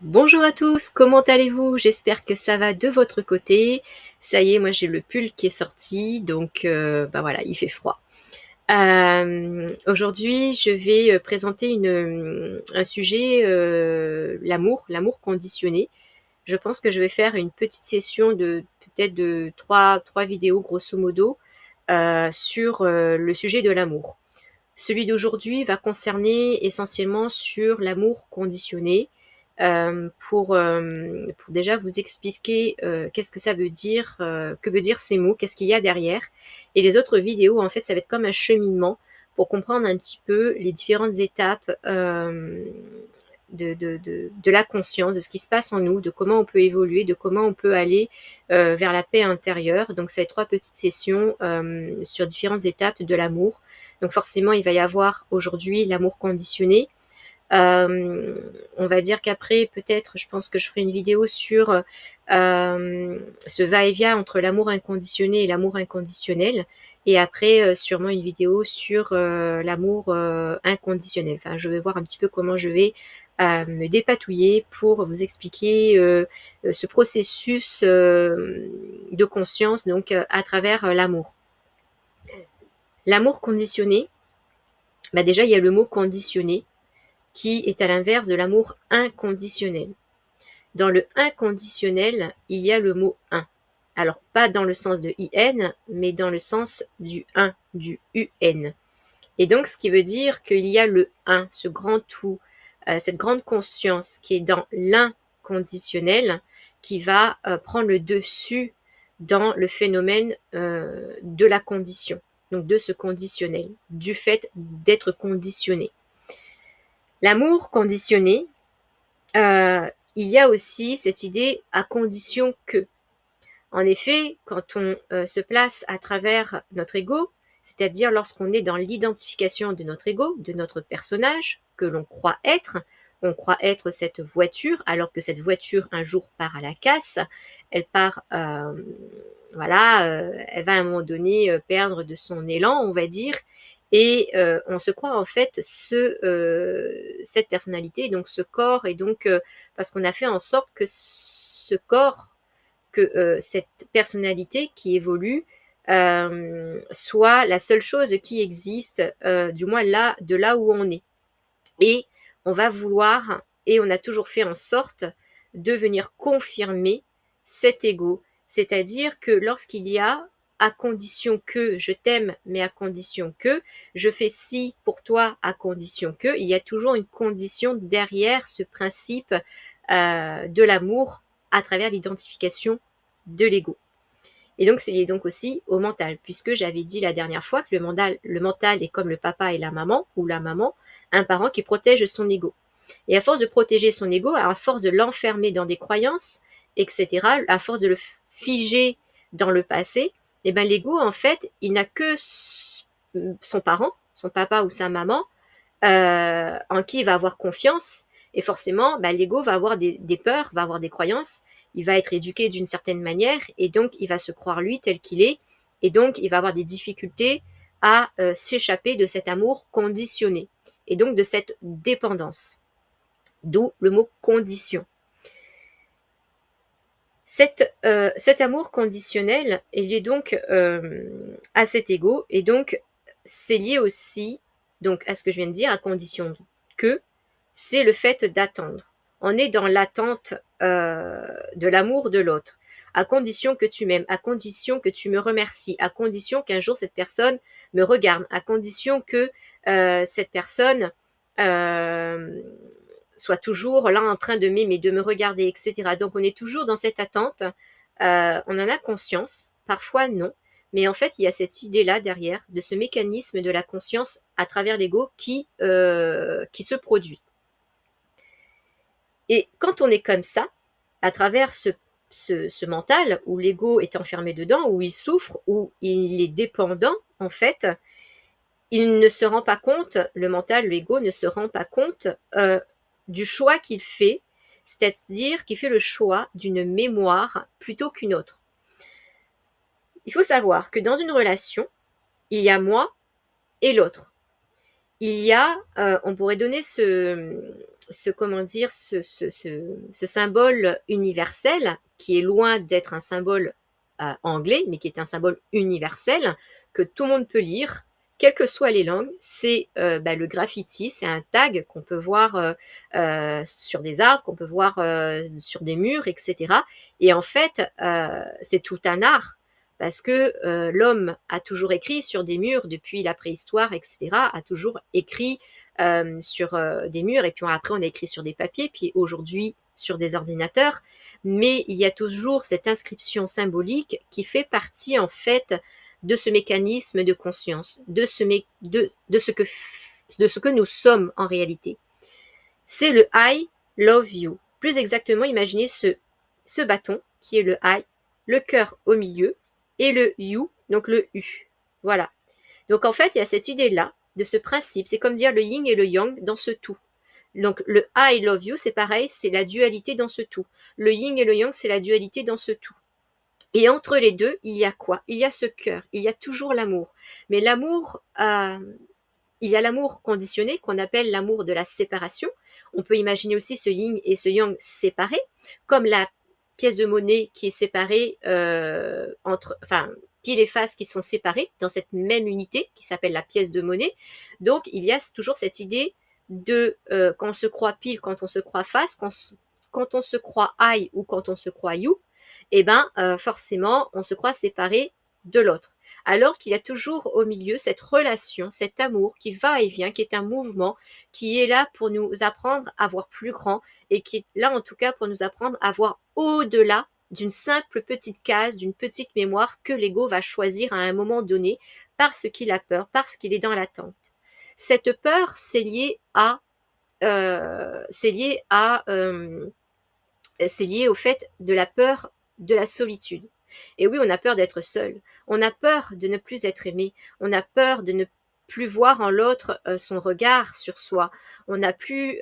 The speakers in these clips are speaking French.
Bonjour à tous, comment allez-vous? J'espère que ça va de votre côté. Ça y est, moi j'ai le pull qui est sorti, donc bah voilà, il fait froid. Aujourd'hui, je vais présenter un sujet, l'amour conditionné. Je pense que je vais faire une petite session de peut-être de trois vidéos grosso modo sur le sujet de l'amour. Celui d'aujourd'hui va concerner essentiellement sur l'amour conditionné, pour déjà vous expliquer qu'est-ce que ça veut dire, que veut dire ces mots, qu'est-ce qu'il y a derrière. Et les autres vidéos, en fait, ça va être comme un cheminement pour comprendre un petit peu les différentes étapes de la conscience, de ce qui se passe en nous, de comment on peut évoluer, de comment on peut aller vers la paix intérieure. Donc, ça va être 3 petites sessions sur différentes étapes de l'amour. Donc, forcément, il va y avoir aujourd'hui l'amour conditionné. On va dire qu'après, peut-être, je pense que je ferai une vidéo sur ce va-et-vient entre l'amour inconditionnel et l'amour inconditionnel. Et après, sûrement une vidéo sur l'amour inconditionnel. Enfin, je vais voir un petit peu comment je vais me dépatouiller pour vous expliquer ce processus de conscience, donc à travers l'amour. L'amour conditionné, bah déjà, il y a le mot conditionné qui est à l'inverse de l'amour inconditionnel. Dans le inconditionnel, il y a le mot un. Alors, pas dans le sens de IN, mais dans le sens du un, du UN. Et donc, ce qui veut dire qu'il y a le un, ce grand tout, cette grande conscience qui est dans l'inconditionnel, qui va prendre le dessus dans le phénomène de la condition, donc de ce conditionnel, du fait d'être conditionné. L'amour conditionné, il y a aussi cette idée à condition que. En effet, quand on se place à travers notre ego, c'est-à-dire lorsqu'on est dans l'identification de notre ego, de notre personnage que l'on croit être, on croit être cette voiture, alors que cette voiture un jour part à la casse, elle part, elle va à un moment donné perdre de son élan, on va dire, et on se croit en fait cette personnalité, donc ce corps, et donc parce qu'on a fait en sorte que ce corps, que cette personnalité qui évolue soit la seule chose qui existe, du moins de là où on est. Et on va vouloir, et on a toujours fait en sorte de venir confirmer cet ego, c'est-à-dire que lorsqu'il y a à condition que je t'aime, mais à condition que je fais ci pour toi, à condition que, il y a toujours une condition derrière ce principe de l'amour à travers l'identification de l'ego. Et donc, c'est lié donc aussi au mental, puisque j'avais dit la dernière fois que le mental est comme le papa et la maman, ou la maman, un parent qui protège son ego. Et à force de protéger son ego, à force de l'enfermer dans des croyances, etc., à force de le figer dans le passé, et ben l'ego, en fait, il n'a que son parent, son papa ou sa maman, en qui il va avoir confiance. Et forcément, l'ego va avoir des peurs, va avoir des croyances, il va être éduqué d'une certaine manière, et donc il va se croire lui tel qu'il est, et donc il va avoir des difficultés à s'échapper de cet amour conditionné, et donc de cette dépendance. D'où le mot condition. Cet amour conditionnel est lié donc à cet ego, et donc c'est lié aussi donc à ce que je viens de dire, à condition que c'est le fait d'attendre. On est dans l'attente de l'amour de l'autre, à condition que tu m'aimes, à condition que tu me remercies, à condition qu'un jour cette personne me regarde, à condition que cette personne soit toujours là en train de m'aimer, de me regarder, etc. Donc on est toujours dans cette attente, on en a conscience, parfois non, mais en fait il y a cette idée-là derrière, de ce mécanisme de la conscience à travers l'ego qui se produit. Et quand on est comme ça, à travers ce mental, où l'ego est enfermé dedans, où il souffre, où il est dépendant, en fait, il ne se rend pas compte, le mental, l'ego ne se rend pas compte du choix qu'il fait, c'est-à-dire qu'il fait le choix d'une mémoire plutôt qu'une autre. Il faut savoir que dans une relation, il y a moi et l'autre. Il y a, on pourrait donner comment dire, ce symbole universel qui est loin d'être un symbole anglais, mais qui est un symbole universel que tout le monde peut lire, quelles que soient les langues. C'est le graffiti, c'est un tag qu'on peut voir sur des arbres, qu'on peut voir sur des murs, etc. Et en fait, c'est tout un art parce que l'homme a toujours écrit sur des murs depuis la préhistoire, etc., a toujours écrit sur des murs, et puis après on a écrit sur des papiers, puis aujourd'hui sur des ordinateurs, mais il y a toujours cette inscription symbolique qui fait partie en fait de ce mécanisme de conscience, de ce que nous sommes en réalité. C'est le I love you. Plus exactement, imaginez ce bâton qui est le I, le cœur au milieu et le you, donc le U. Voilà. Donc en fait, il y a cette idée-là, de ce principe. C'est comme dire le yin et le yang dans ce tout. Donc le I love you, c'est pareil, c'est la dualité dans ce tout. Le yin et le yang, c'est la dualité dans ce tout. Et entre les deux, il y a quoi? Il y a ce cœur, il y a toujours l'amour. Mais l'amour, il y a l'amour conditionné qu'on appelle l'amour de la séparation. On peut imaginer aussi ce yin et ce yang séparés, comme la pièce de monnaie qui est séparée pile et face qui sont séparés dans cette même unité qui s'appelle la pièce de monnaie. Donc il y a toujours cette idée de quand on se croit pile, quand on se croit face, quand on se croit I ou quand on se croit you, et forcément on se croit séparé de l'autre. Alors qu'il y a toujours au milieu cette relation, cet amour qui va et vient, qui est un mouvement, qui est là pour nous apprendre à voir plus grand et qui est là en tout cas pour nous apprendre à voir au-delà d'une simple petite case, d'une petite mémoire que l'ego va choisir à un moment donné parce qu'il a peur, parce qu'il est dans l'attente. Cette peur, c'est lié au fait de la peur de la solitude. Et oui, on a peur d'être seul, on a peur de ne plus être aimé, on a peur de ne plus voir en l'autre son regard sur soi, on a du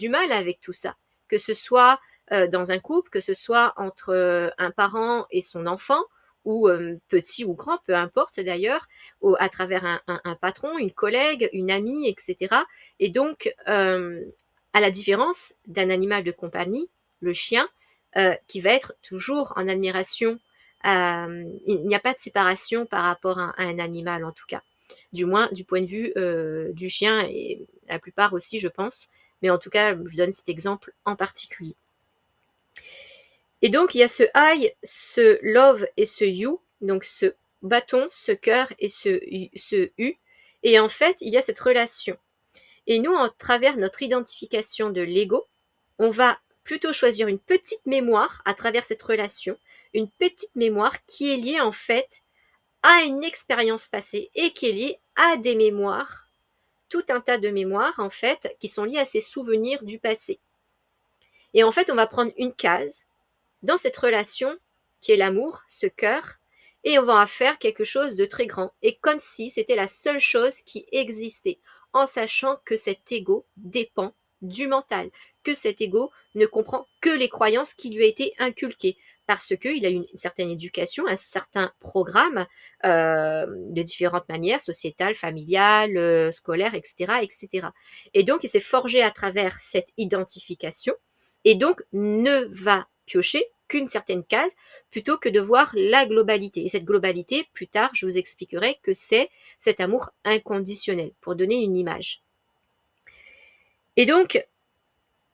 mal avec tout ça, que ce soit dans un couple, que ce soit entre un parent et son enfant, ou petit ou grand, peu importe d'ailleurs, à travers un patron, une collègue, une amie, etc. Et donc, à la différence d'un animal de compagnie, le chien, qui va être toujours en admiration. Il n'y a pas de séparation par rapport à un animal, en tout cas. Du moins, du point de vue du chien, et la plupart aussi, je pense. Mais en tout cas, je donne cet exemple en particulier. Et donc, il y a ce I, ce love et ce you, donc ce bâton, ce cœur et ce U. Et en fait, il y a cette relation. Et nous, à travers notre identification de l'ego, on va plutôt choisir une petite mémoire à travers cette relation, une petite mémoire qui est liée en fait à une expérience passée et qui est liée à des mémoires, tout un tas de mémoires en fait, qui sont liées à ces souvenirs du passé. Et en fait, on va prendre une case dans cette relation qui est l'amour, ce cœur, et on va en faire quelque chose de très grand, et comme si c'était la seule chose qui existait, en sachant que cet ego dépend du mental, que cet ego ne comprend que les croyances qui lui ont été inculquées, parce qu'il a une certaine éducation, un certain programme de différentes manières, sociétales, familiales, scolaires, etc., etc. Et donc, il s'est forgé à travers cette identification, et donc ne va piocher qu'une certaine case plutôt que de voir la globalité. Et cette globalité, plus tard, je vous expliquerai que c'est cet amour inconditionnel, pour donner une image. Et donc,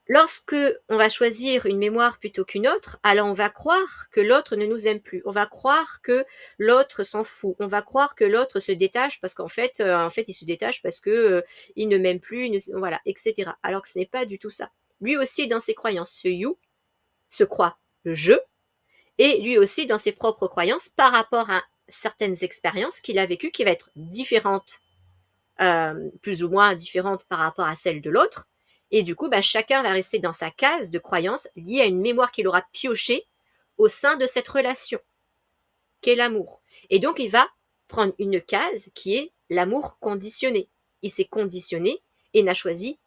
lorsque on va choisir une mémoire plutôt qu'une autre, alors on va croire que l'autre ne nous aime plus. On va croire que l'autre s'en fout. On va croire que l'autre se détache parce qu'en fait, il se détache parce que il ne m'aime plus, voilà, etc. Alors que ce n'est pas du tout ça. Lui aussi est dans ses croyances. Ce you se croit le je, et lui aussi dans ses propres croyances par rapport à certaines expériences qu'il a vécues qui va être différentes, plus ou moins différentes par rapport à celles de l'autre. Et du coup, chacun va rester dans sa case de croyances liée à une mémoire qu'il aura piochée au sein de cette relation, qu'est l'amour. Et donc, il va prendre une case qui est l'amour conditionné. Il s'est conditionné et n'a choisi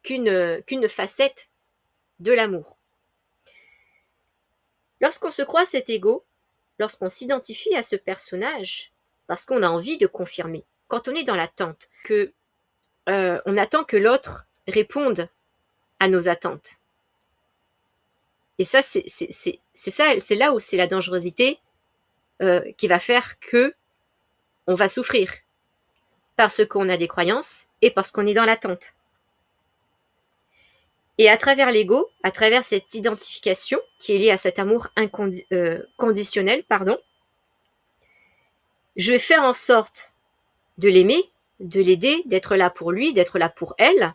qu'une facette de l'amour. Lorsqu'on se croit cet ego, lorsqu'on s'identifie à ce personnage, parce qu'on a envie de confirmer, quand on est dans l'attente que on attend que l'autre réponde à nos attentes. Et ça, c'est là où c'est la dangerosité qui va faire que on va souffrir. Parce qu'on a des croyances et parce qu'on est dans l'attente. Et à travers l'ego, à travers cette identification qui est liée à cet amour conditionnel, je vais faire en sorte de l'aimer, de l'aider, d'être là pour lui, d'être là pour elle.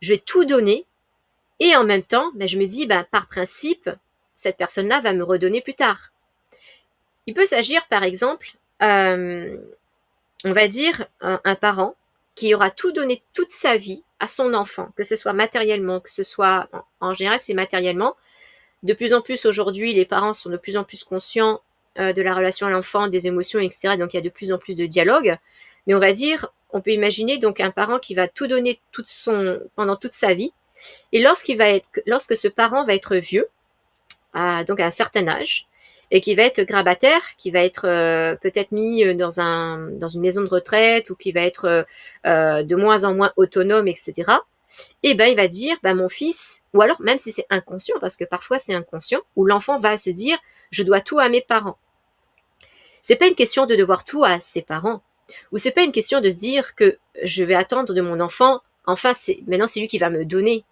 Je vais tout donner et en même temps, je me dis, par principe, cette personne-là va me redonner plus tard. Il peut s'agir, par exemple, on va dire un parent qui aura tout donné toute sa vie à son enfant, que ce soit matériellement, que ce soit, en général, c'est matériellement. De plus en plus aujourd'hui, les parents sont de plus en plus conscients de la relation à l'enfant, des émotions, etc. Donc il y a de plus en plus de dialogue. Mais on va dire, on peut imaginer donc un parent qui va tout donner pendant toute sa vie. Et lorsque ce parent va être vieux, donc à un certain âge, et qui va être grabataire, qui va être peut-être mis dans une maison de retraite, ou qui va être de moins en moins autonome, etc. Et il va dire, mon fils, ou alors même si c'est inconscient, parce que parfois c'est inconscient, où l'enfant va se dire, je dois tout à mes parents. C'est pas une question de devoir tout à ses parents, ou c'est pas une question de se dire que je vais attendre de mon enfant, enfin maintenant c'est lui qui va me donner.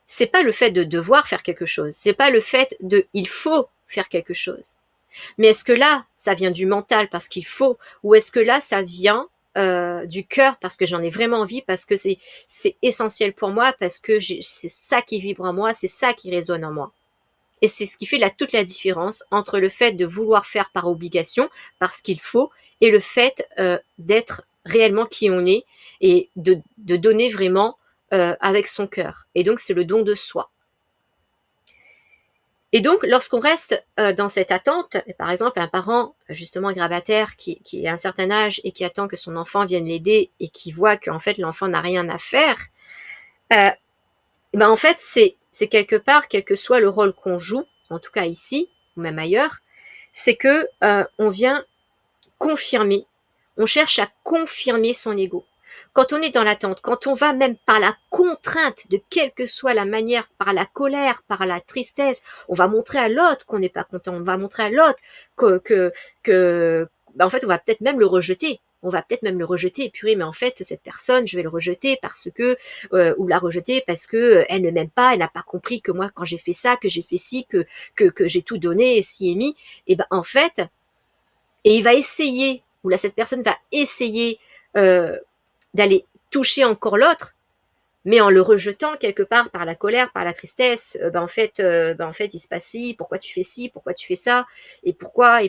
C'est pas le fait de devoir faire quelque chose, c'est pas le fait de il faut faire quelque chose. Mais est-ce que là, ça vient du mental parce qu'il faut, ou est-ce que là, ça vient du cœur parce que j'en ai vraiment envie, parce que c'est essentiel pour moi, parce que c'est ça qui vibre en moi, c'est ça qui résonne en moi. Et c'est ce qui fait toute la différence entre le fait de vouloir faire par obligation, parce qu'il faut, et le fait d'être réellement qui on est et de donner vraiment avec son cœur. Et donc, c'est le don de soi. Et donc, lorsqu'on reste dans cette attente, par exemple, un parent justement grabataire qui est à un certain âge et qui attend que son enfant vienne l'aider et qui voit qu'en fait l'enfant n'a rien à faire, en fait c'est quelque part, quel que soit le rôle qu'on joue, en tout cas ici ou même ailleurs, c'est que on vient confirmer, on cherche à confirmer son ego. Quand on est dans l'attente, quand on va même par la contrainte, de quelle que soit la manière, par la colère, par la tristesse, on va montrer à l'autre qu'on n'est pas content, on va montrer à l'autre en fait, on va peut-être même le rejeter. On va peut-être même le rejeter, purée, mais en fait, cette personne, je vais le rejeter parce que, ou la rejeter parce que elle ne m'aime pas, elle n'a pas compris que moi, quand j'ai fait ça, que j'ai fait ci, que j'ai tout donné, et ci et mi, et en fait, et il va essayer, ou là, cette personne va essayer d'aller toucher encore l'autre, mais en le rejetant quelque part par la colère, par la tristesse, en fait, il se passe ci, pourquoi tu fais ci, pourquoi tu fais ça, et pourquoi,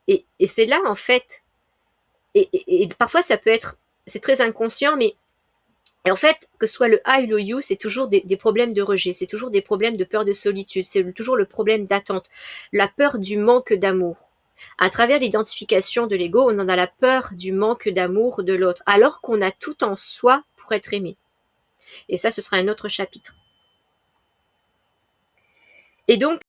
et c'est là, en fait, et parfois ça peut être, c'est très inconscient, mais et en fait, que ce soit le I ou le you, c'est toujours des problèmes de rejet, c'est toujours des problèmes de peur de solitude, c'est toujours le problème d'attente, la peur du manque d'amour. À travers l'identification de l'ego, on en a la peur du manque d'amour de l'autre, alors qu'on a tout en soi pour être aimé. Et ça, ce sera un autre chapitre. Et donc,